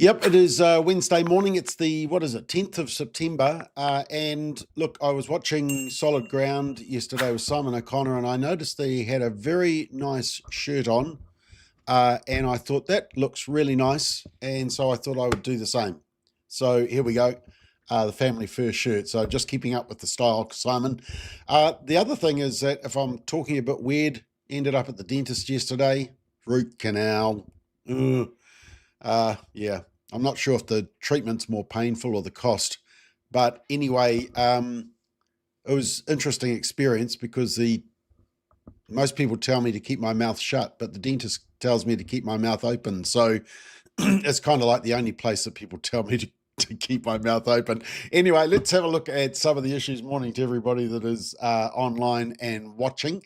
Yep, it is Wednesday morning. It's the, 10th of September. And look, I was watching Solid Ground yesterday with Simon O'Connor, and I noticed they had a very nice shirt on. And I thought that looks really nice. And so I thought I would do the same. So here we go. The family first shirt. So just keeping up with the style, Simon. The other thing is that if I'm talking a bit weird, ended up at the dentist yesterday, root canal. Yeah, I'm not sure if the treatment's more painful or the cost, but anyway, it was interesting experience because most people tell me to keep my mouth shut, but the dentist tells me to keep my mouth open. So it's kind of like the only place that people tell me to keep my mouth open. Anyway, let's have a look at some of the issues. Morning to everybody that is online and watching.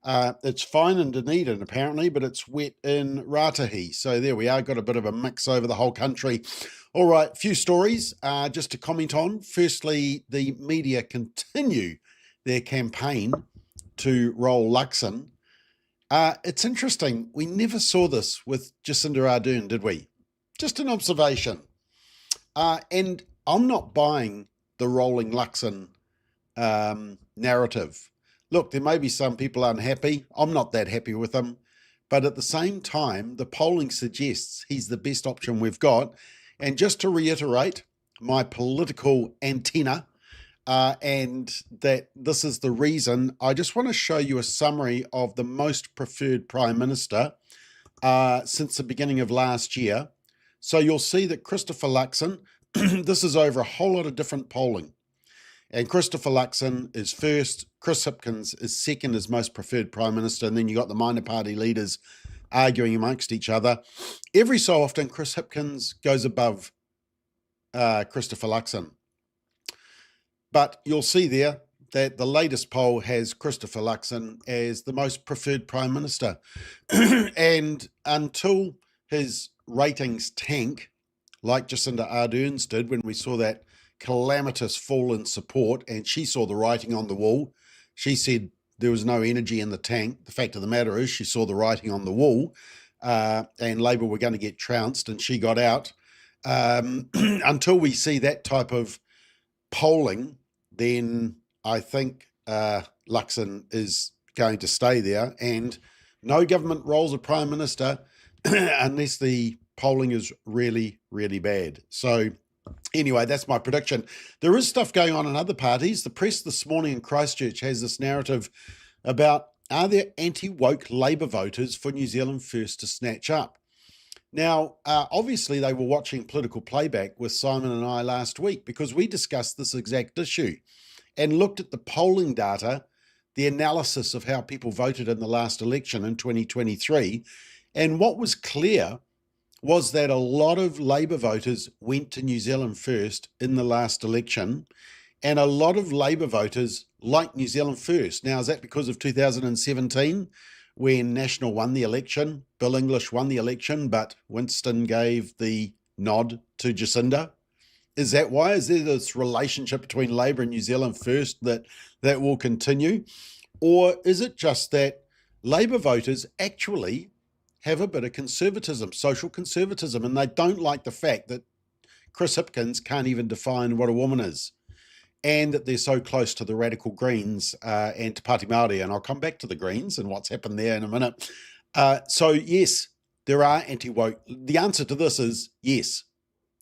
It's fine in Dunedin apparently, but it's wet in Ratahi. So there we are, got a bit of a mix over the whole country. All right, a few stories just to comment on. Firstly, the media continue their campaign to roll Luxon. It's interesting. We never saw this with Jacinda Ardern, did we? Just an observation. And I'm not buying the rolling Luxon narrative. Look, there may be some people unhappy. I'm not that happy with him. But at the same time, the polling suggests he's the best option we've got. And just to reiterate my political antenna, and that this is the reason, I just want to show you a summary of the most preferred Prime Minister since the beginning of last year. So you'll see that Christopher Luxon, this is over a whole lot of different polling. And Christopher Luxon is first, Chris Hipkins is second as most preferred Prime Minister, and then you got the minor party leaders arguing amongst each other. Every so often, Chris Hipkins goes above Christopher Luxon. But you'll see there that the latest poll has Christopher Luxon as the most preferred Prime Minister. And until his ratings tank, like Jacinda Ardern's did when we saw that calamitous fall in support, and she saw the writing on the wall. She said there was no energy in the tank. The fact of the matter is she saw the writing on the wall, and Labor were going to get trounced, and she got out. Until we see that type of polling, then I think Luxon is going to stay there, and no government rolls a Prime Minister unless the polling is really, really bad. So anyway, that's my prediction. There is stuff going on in other parties. The press this morning in Christchurch has this narrative about, are there anti-woke Labour voters for New Zealand First to snatch up? Now, obviously they were watching political playback with Simon and I last week because we discussed this exact issue and looked at the polling data, the analysis of how people voted in the last election in 2023. And what was clear was that a lot of Labour voters went to New Zealand First in the last election, and a lot of Labour voters like New Zealand First. Now, is that because of 2017 when National won the election, Bill English won the election, but Winston gave the nod to Jacinda? Is that why? Is there this relationship between Labour and New Zealand First that will continue? Or is it just that Labour voters actually have a bit of conservatism, social conservatism, and they don't like the fact that Chris Hipkins can't even define what a woman is, and that they're so close to the radical Greens and to Pāti Māori, and I'll come back to the Greens and what's happened there in a minute. So yes, there are anti-woke. The answer to this is yes,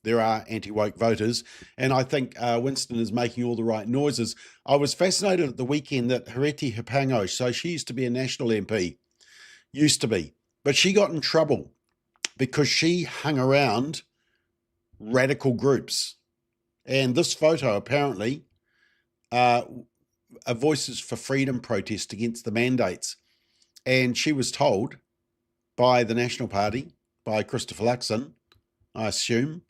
there are anti-woke voters, and I think Winston is making all the right noises. I was fascinated at the weekend that Hereti Hipango, so she used to be a National MP, but she got in trouble because she hung around radical groups. And this photo apparently a Voices for Freedom protest against the mandates. And she was told by the National Party, by Christopher Luxon, I assume,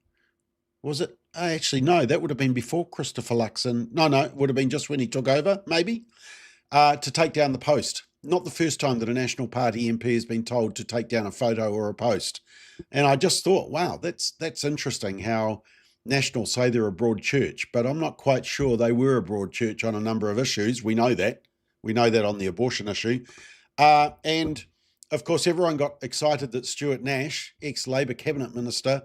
was it? Actually, no, that would have been before Christopher Luxon. No, it would have been just when he took over, maybe, to take down the post. Not the first time that a National Party MP has been told to take down a photo or a post. And I just thought, wow, that's interesting how National say they're a broad church, but I'm not quite sure they were a broad church on a number of issues. We know that. We know that on the abortion issue. And, of course, everyone got excited that Stuart Nash, ex-Labor cabinet minister,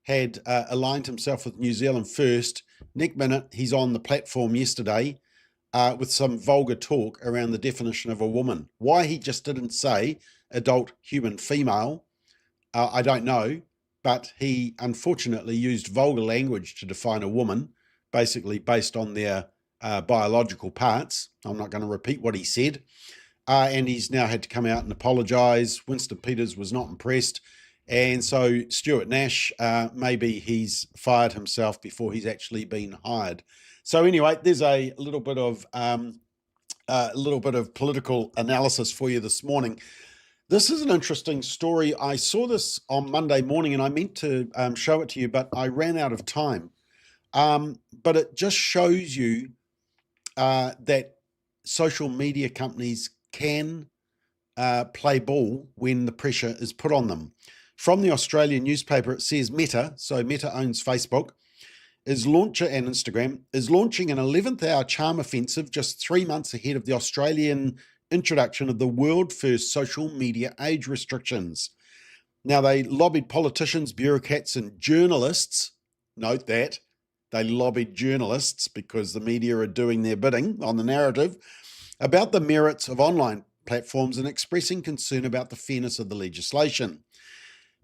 had aligned himself with New Zealand First. Next minute, he's on the platform yesterday with some vulgar talk around the definition of a woman. Why he just didn't say adult human female, I don't know, but he unfortunately used vulgar language to define a woman, basically based on their biological parts. I'm not going to repeat what he said. And he's now had to come out and apologise. Winston Peters was not impressed. And so Stuart Nash, maybe he's fired himself before he's actually been hired. So anyway, there's a little bit of political analysis for you this morning. This is an interesting story. I saw this on Monday morning and I meant to show it to you, but I ran out of time. But it just shows you that social media companies can play ball when the pressure is put on them. From the Australian newspaper, it says Meta, so Meta owns Facebook, and Instagram, is launching an 11th hour charm offensive just 3 months ahead of the Australian introduction of the world first social media age restrictions. Now, they lobbied politicians, bureaucrats, and journalists. Note that. They lobbied journalists because the media are doing their bidding on the narrative about the merits of online platforms and expressing concern about the fairness of the legislation.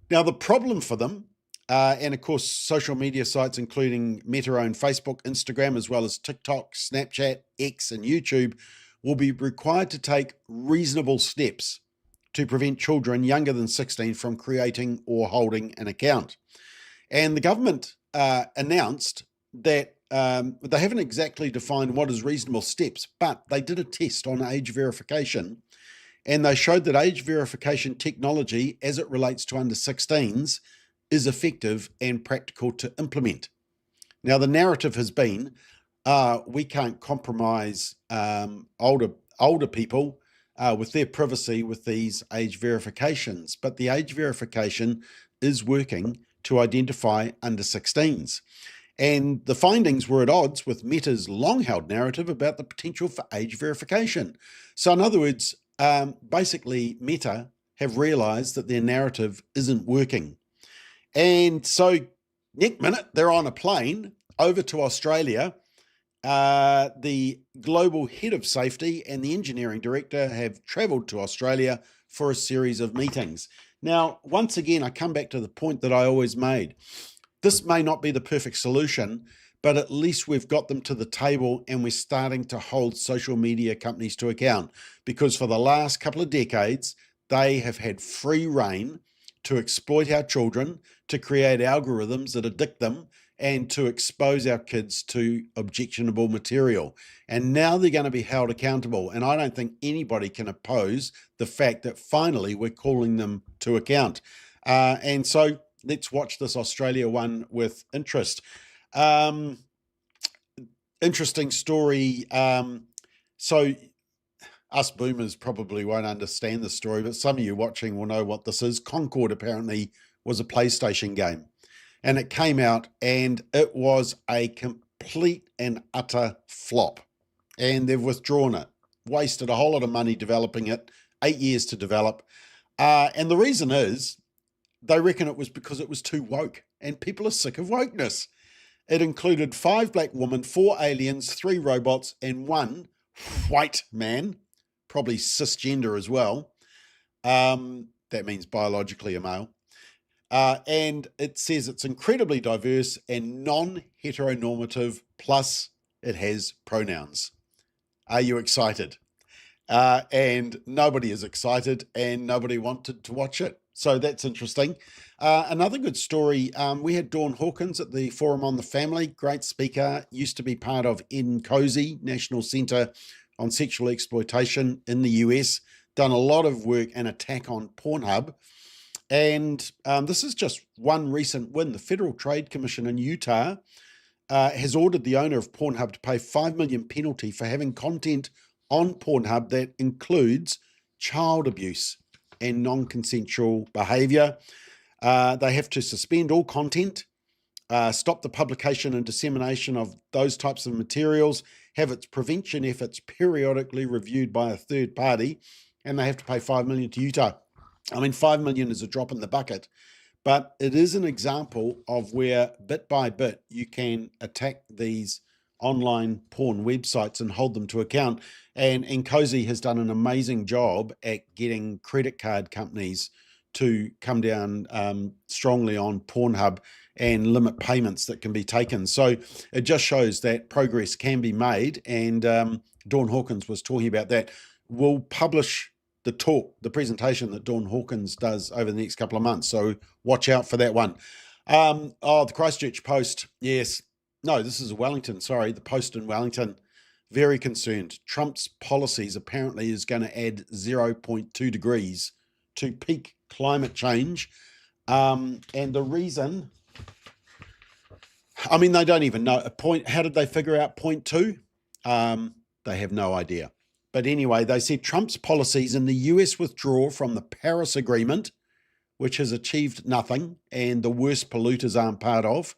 Now, the problem for them, and of course, social media sites including Meta-owned Facebook, Instagram, as well as TikTok, Snapchat, X, and YouTube, will be required to take reasonable steps to prevent children younger than 16 from creating or holding an account. And the government announced that they haven't exactly defined what is reasonable steps, but they did a test on age verification, and they showed that age verification technology, as it relates to under 16s, is effective and practical to implement. Now, the narrative has been, we can't compromise older people with their privacy with these age verifications, but the age verification is working to identify under 16s. And the findings were at odds with Meta's long-held narrative about the potential for age verification. So in other words, basically Meta have realized that their narrative isn't working. And so next minute, they're on a plane over to Australia. The global head of safety and the engineering director have traveled to Australia for a series of meetings. Now, once again, I come back to the point that I always made. This may not be the perfect solution, but at least we've got them to the table and we're starting to hold social media companies to account, because for the last couple of decades, they have had free rein to exploit our children, to create algorithms that addict them, and to expose our kids to objectionable material. And now they're going to be held accountable. And I don't think anybody can oppose the fact that finally we're calling them to account. And so let's watch this Australia one with interest. Interesting story. So us boomers probably won't understand the story, but some of you watching will know what this is. Concord apparently was a PlayStation game, and it came out and it was a complete and utter flop. And they've withdrawn it, wasted a whole lot of money developing it, 8 years to develop. And the reason is they reckon it was because it was too woke, and people are sick of wokeness. It included 5 black women, 4 aliens, 3 robots, and 1 white man, probably cisgender as well. That means biologically a male. And it says it's incredibly diverse and non-heteronormative, plus it has pronouns. Are you excited? And nobody is excited and nobody wanted to watch it. So that's interesting. Another good story, we had Dawn Hawkins at the Forum on the Family, great speaker, used to be part of NCOSI, National Centre on Sexual Exploitation in the US, done a lot of work and attack on Pornhub. And this is just one recent win. The Federal Trade Commission in Utah has ordered the owner of Pornhub to pay $5 million penalty for having content on Pornhub that includes child abuse and non-consensual behaviour. They have to suspend all content, stop the publication and dissemination of those types of materials, have its prevention efforts periodically reviewed by a third party, and they have to pay $5 million to Utah. I mean, $5 million is a drop in the bucket, But it is an example of where bit by bit you can attack these online porn websites and hold them to account. And Cozy has done an amazing job at getting credit card companies to come down strongly on Pornhub and limit payments that can be taken. So it just shows that progress can be made. And Dawn Hawkins was talking about that. We'll publish the presentation that Dawn Hawkins does over the next couple of months. So watch out for that one. The Christchurch Post. Yes. No, this is Wellington. Sorry, the Post in Wellington. Very concerned. Trump's policies apparently is going to add 0.2 degrees to peak climate change. And the reason, I mean, they don't even know a point. How did they figure out 0.2? They have no idea. But anyway, they said Trump's policies and the US withdrawal from the Paris Agreement, which has achieved nothing and the worst polluters aren't part of.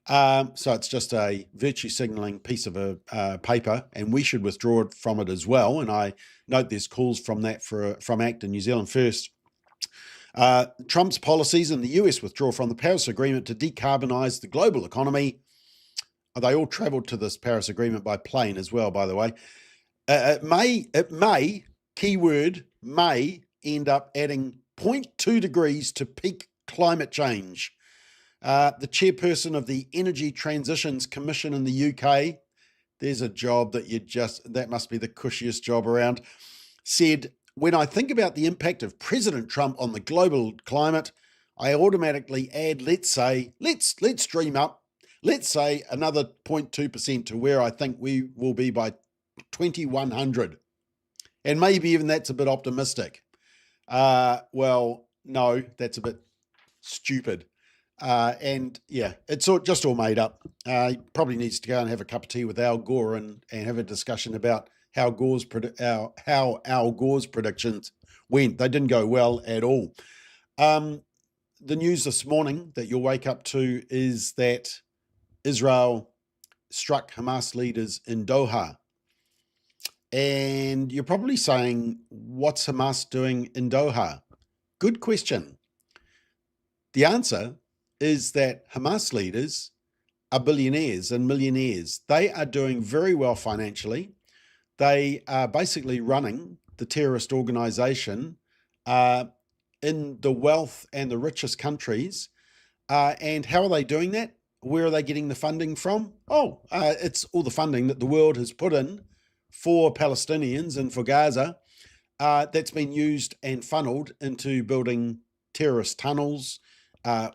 So it's just a virtue signalling piece of a paper, and we should withdraw from it as well. And I note there's calls from that from ACT and New Zealand First. Trump's policies and the US withdrawal from the Paris Agreement to decarbonise the global economy. They all travelled to this Paris Agreement by plane as well, by the way. It may, keyword, may end up adding 0.2 degrees to peak climate change. The chairperson of the Energy Transitions Commission in the UK, there's a job that must be the cushiest job around, said, when I think about the impact of President Trump on the global climate, I automatically add, let's dream up, let's say another 0.2% to where I think we will be by 2100. And maybe even that's a bit optimistic. Well, no, that's a bit stupid. And yeah, it's just all made up. He probably needs to go and have a cup of tea with Al Gore and have a discussion about how Al Gore's predictions went. They didn't go well at all. The news this morning that you'll wake up to is that Israel struck Hamas leaders in Doha. And you're probably saying, what's Hamas doing in Doha? Good question. The answer is that Hamas leaders are billionaires and millionaires. They are doing very well financially. They are basically running the terrorist organization in the wealth and the richest countries. And how are they doing that? Where are they getting the funding from? It's all the funding that the world has put in for Palestinians and for Gaza that's been used and funneled into building terrorist tunnels,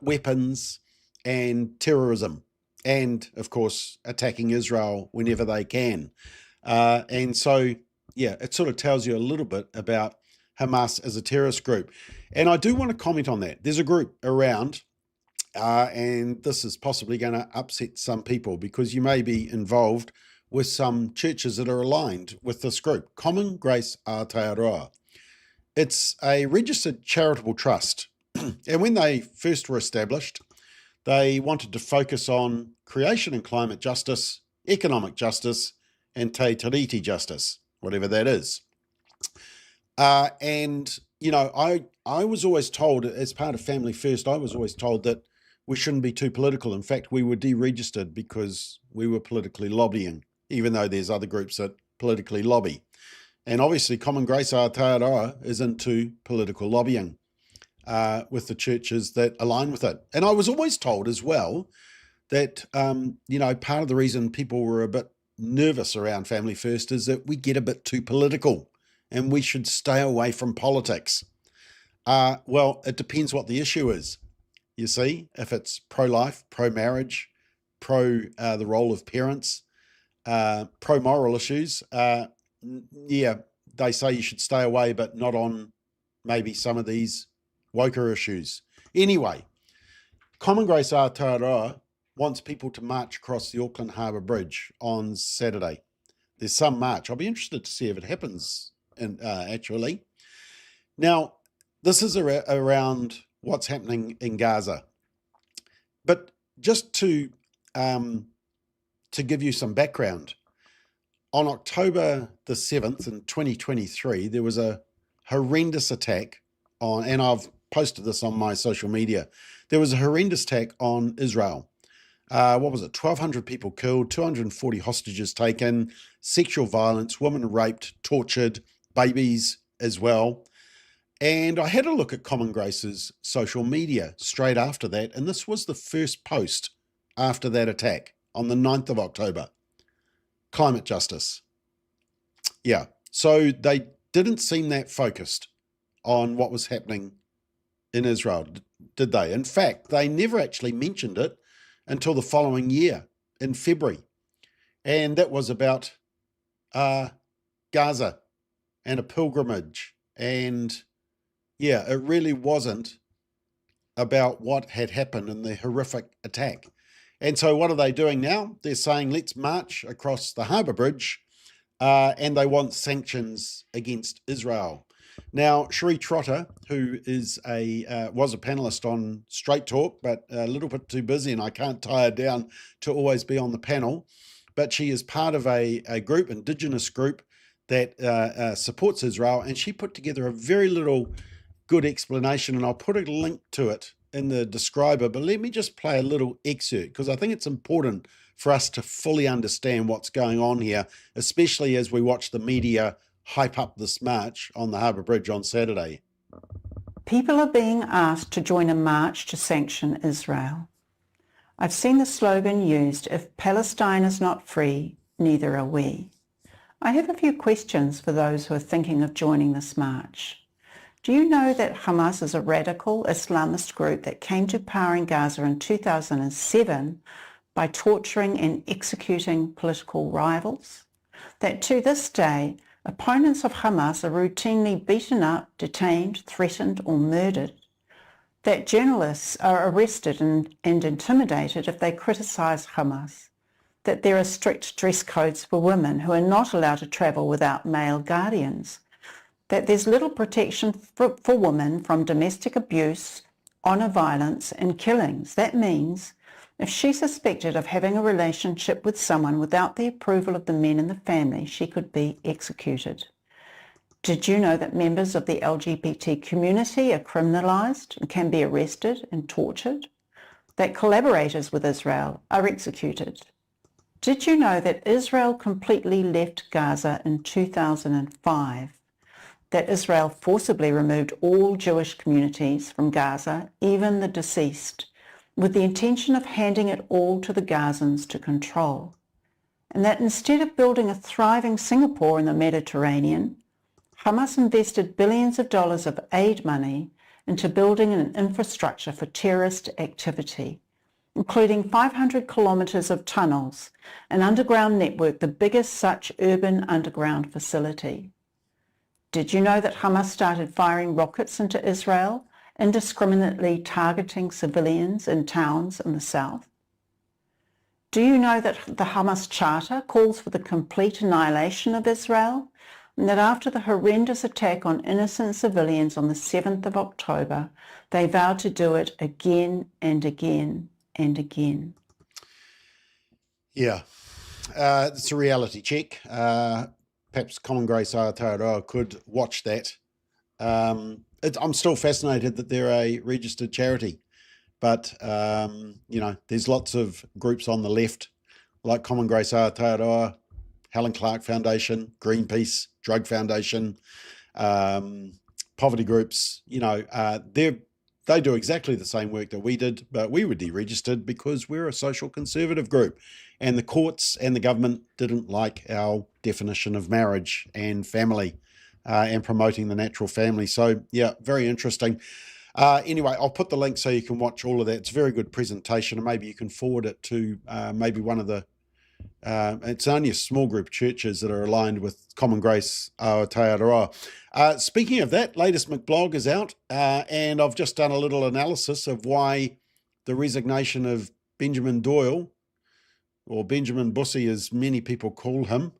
weapons, and terrorism, and of course attacking Israel whenever they can. And so, yeah, it sort of tells you a little bit about Hamas as a terrorist group. And I do want to comment on that. There's a group around, and this is possibly going to upset some people because you may be involved with some churches that are aligned with this group, Common Grace Aotearoa. It's a registered charitable trust. And when they first were established, they wanted to focus on creation and climate justice, economic justice, and te tiriti justice, whatever that is. And, you know, I was always told, as part of Family First, I was always told that we shouldn't be too political. In fact, we were deregistered because we were politically lobbying, even though there's other groups that politically lobby. And obviously Common Grace Aotearoa is into political lobbying with the churches that align with it. And I was always told as well that, you know, part of the reason people were a bit nervous around Family First is that we get a bit too political and we should stay away from politics. Well, it depends what the issue is. You see, if it's pro-life, pro-marriage, the role of parents, pro-moral issues, yeah, they say you should stay away, but not on maybe some of these woker issues. Anyway, Common Grace Aotearoa wants people to march across the Auckland Harbour Bridge on Saturday. There's some march. I'll be interested to see if it happens actually. Now, this is around what's happening in Gaza. But just to give you some background, on October the 7th in 2023, there was a horrendous attack on, and I've posted this on my social media. There was a horrendous attack on Israel. What was it? 1,200 people killed, 240 hostages taken, sexual violence, women raped, tortured, babies as well. And I had a look at Common Grace's social media straight after that, and this was the first post after that attack on the 9th of October. Climate justice. Yeah, so they didn't seem that focused on what was happening in Israel, did they? In fact, they never actually mentioned it until the following year in February. And that was about Gaza and a pilgrimage. And yeah, it really wasn't about what had happened in the horrific attack. And so what are they doing now? They're saying, let's march across the harbour bridge, and they want sanctions against Israel. Now, Cherie Trotter, who is was a panelist on Straight Talk, but a little bit too busy, and I can't tie her down to always be on the panel, but she is part of a group, Indigenous group, that supports Israel, and she put together a very little good explanation, and I'll put a link to it in the describer, but let me just play a little excerpt, because I think it's important for us to fully understand what's going on here, especially as we watch the media hype up this march on the Harbour Bridge on Saturday. People are being asked to join a march to sanction Israel. I've seen the slogan used, if Palestine is not free, neither are we. I have a few questions for those who are thinking of joining this march. Do you know that Hamas is a radical Islamist group that came to power in Gaza in 2007 by torturing and executing political rivals? That to this day, opponents of Hamas are routinely beaten up, detained, threatened or murdered? That journalists are arrested and intimidated if they criticise Hamas? That there are strict dress codes for women who are not allowed to travel without male guardians? That there's little protection for women from domestic abuse, honour violence and killings? That means if she's suspected of having a relationship with someone without the approval of the men in the family, she could be executed. Did you know that members of the LGBT community are criminalised and can be arrested and tortured? That collaborators with Israel are executed? Did you know that Israel completely left Gaza in 2005? That Israel forcibly removed all Jewish communities from Gaza, even the deceased, with the intention of handing it all to the Gazans to control? And that instead of building a thriving Singapore in the Mediterranean, Hamas invested billions of dollars of aid money into building an infrastructure for terrorist activity, including 500 kilometres of tunnels, an underground network, the biggest such urban underground facility. Did you know that Hamas started firing rockets into Israel, indiscriminately targeting civilians in towns in the south? Do you know that the Hamas Charter calls for the complete annihilation of Israel, and that after the horrendous attack on innocent civilians on the 7th of October, they vowed to do it again and again and again? Yeah, it's a reality check. Perhaps Common Grace Aotearoa could watch that. I'm still fascinated that they're a registered charity, but there's lots of groups on the left, like Common Grace Aotearoa, Helen Clark Foundation, Greenpeace, Drug Foundation, poverty groups. They do exactly the same work that we did, but we were deregistered because we're a social conservative group. And the courts and the government didn't like our definition of marriage and family and promoting the natural family. So, yeah, very interesting. Anyway, I'll put the link so you can watch all of that. It's a very good presentation, and maybe you can forward it to maybe one of the it's only a small group of churches that are aligned with Common Grace Aotearoa. Speaking of that, latest McBlog is out, and I've just done a little analysis of why the resignation of Benjamin Doyle, or Benjamin Bussy as many people call him,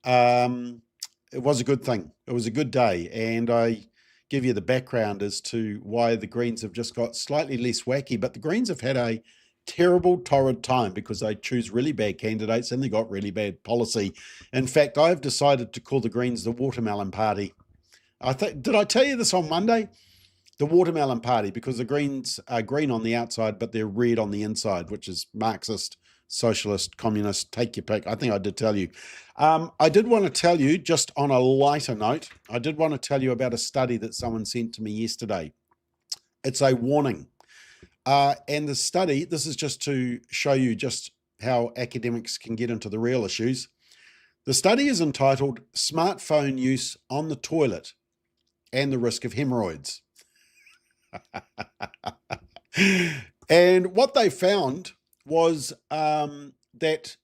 it was a good thing. It was a good day, and I give you the background as to why the Greens have just got slightly less wacky, but the Greens have had a terrible, torrid time because they choose really bad candidates and they got really bad policy. In fact, I've decided to call the Greens the Watermelon Party. Did I tell you this on Monday? the Watermelon Party, because the Greens are green on the outside, but they're red on the inside, which is Marxist, socialist, communist, take your pick. I think I did tell you. I did want to tell you, just on a lighter note, I did want to tell you about a study that someone sent to me yesterday. It's a warning. And the study, this is just to show you just how academics can get into the real issues. The study is entitled Smartphone Use on the Toilet and the Risk of Hemorrhoids. And what they found was that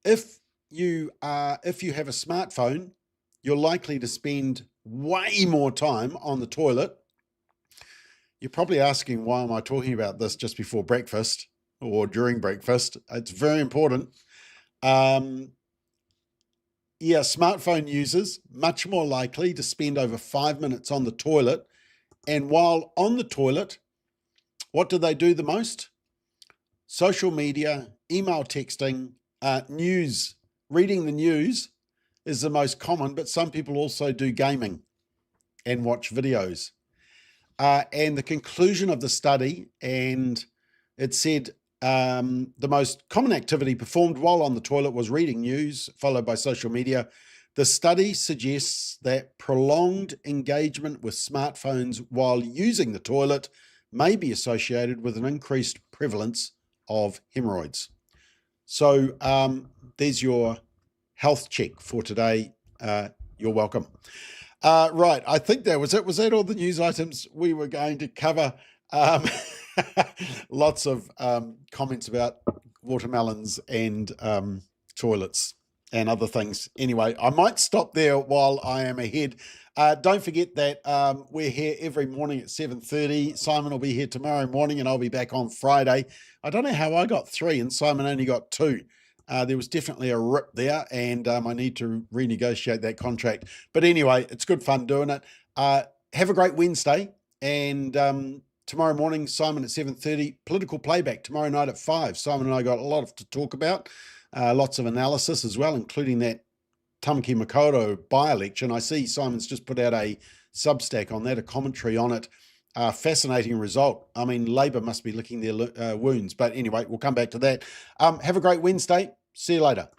if you have a smartphone, you're likely to spend way more time on the toilet. You're probably asking, why am I talking about this just before breakfast or during breakfast? It's very important. Smartphone users much more likely to spend over 5 minutes on the toilet. And while on the toilet, what do they do the most? Social media, email texting, news. Reading the news is the most common, but some people also do gaming and watch videos. And the conclusion of the study, and it said the most common activity performed while on the toilet was reading news, followed by social media. The study suggests that prolonged engagement with smartphones while using the toilet may be associated with an increased prevalence of hemorrhoids. So there's your health check for today. You're welcome. Right, I think that was it. Was that all the news items we were going to cover? Lots of comments about watermelons and toilets and other things. Anyway, I might stop there while I am ahead. Don't forget that we're here every morning at 7:30. Simon will be here tomorrow morning and I'll be back on Friday. I don't know how I got 3 and Simon only got 2. There was definitely a rip there and I need to renegotiate that contract. But anyway, it's good fun doing it. Have a great Wednesday, and tomorrow morning, Simon at 7:30, political playback tomorrow night at 5. Simon and I got a lot to talk about, lots of analysis as well, including that Tamaki Makaurau by-election. I see Simon's just put out a Substack on that, a commentary on it. Fascinating result. I mean, Labour must be licking their wounds. But anyway, we'll come back to that. Have a great Wednesday. See you later.